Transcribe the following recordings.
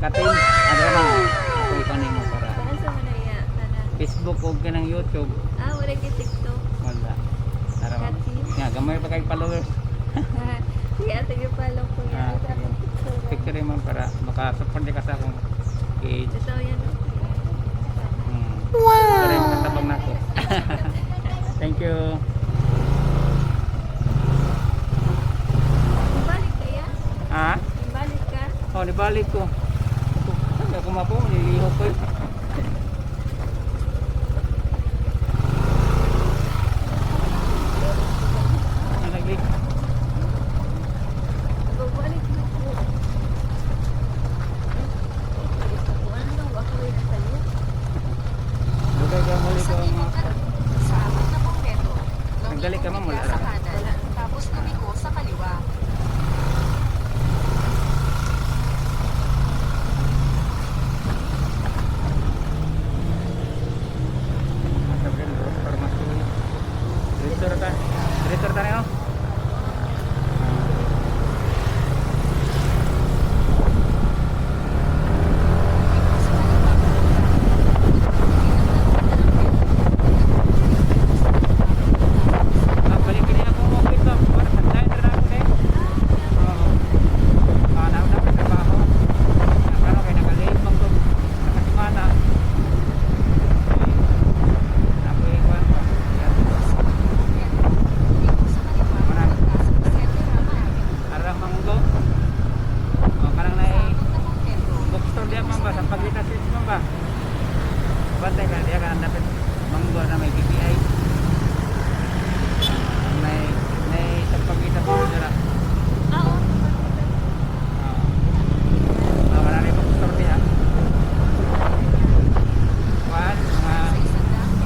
Katin, ano na, ako ikanin mo para. Saan sa manaya? Facebook o kanang YouTube. Wala kay TikTok. Wala. Tara mo. Katin. Nga, gamay pa kay followers. Sige, ate yung palong ko yan. Ah, Sa akong picture. Picture mo para makasupport ka sa akong page. Ito yan. Wow! Para makatabang na ako. Thank you. Ibalik ka yan? Ha? Ibalik ka? Oh, nibalik ko. Sabi ako mapo, nilihok ko eh. Ano naglik? Babalik na po. Ano lang, ako rin natalyo. Lugay ka muli ko ang mga... Sa apat na pong metro. Nagdali ka, ma'am, wala Sa ra. kanan, tapos lumiko sa kaliwa. Sabi ko, farmasi. Director ta. Director ta na balik ini ako mo kita para sa tayo na ako eh. Oo. Ana na pa trabaho. Nakano kay nagalit mang to. Nakasimana. Ako ikwan ko. Mana? Arang manggo. O kanang nay bookstore dia mamba sa pagitan sa mamba. Bantay ka dia kan dapat manggo na may BPI. May sa pagitan mo dira. Oo. Wala rin bookstore dia. Kuan,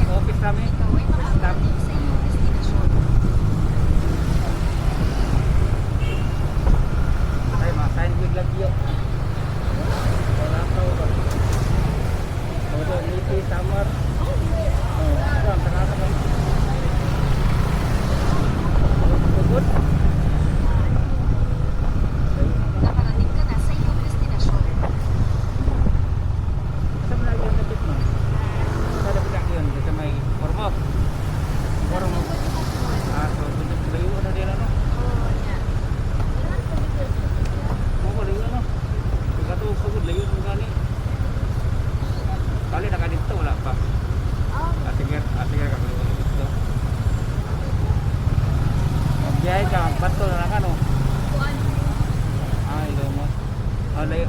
office kami. Staff. Ay, mga sign with lagyo. Wala pa ba? Odo, lipi, summer. Ito, ang tanasa mo. Good. Nakarating ka na sa iyong destinasyon. Saan mo lagi yung lapit mo? Saan lapit lagi yun? Sa may Ormoc. Ormoc. So, layo na din ano? Oo, yan. Oo, layo ano? Pagkatawag sugod, layo mo gani. Kali na ka dito, wala pa. Atigir ka pala dito. Magbiyahe ka, magbato na lang ano? Kuan. Ay, lumot. Oh, layo.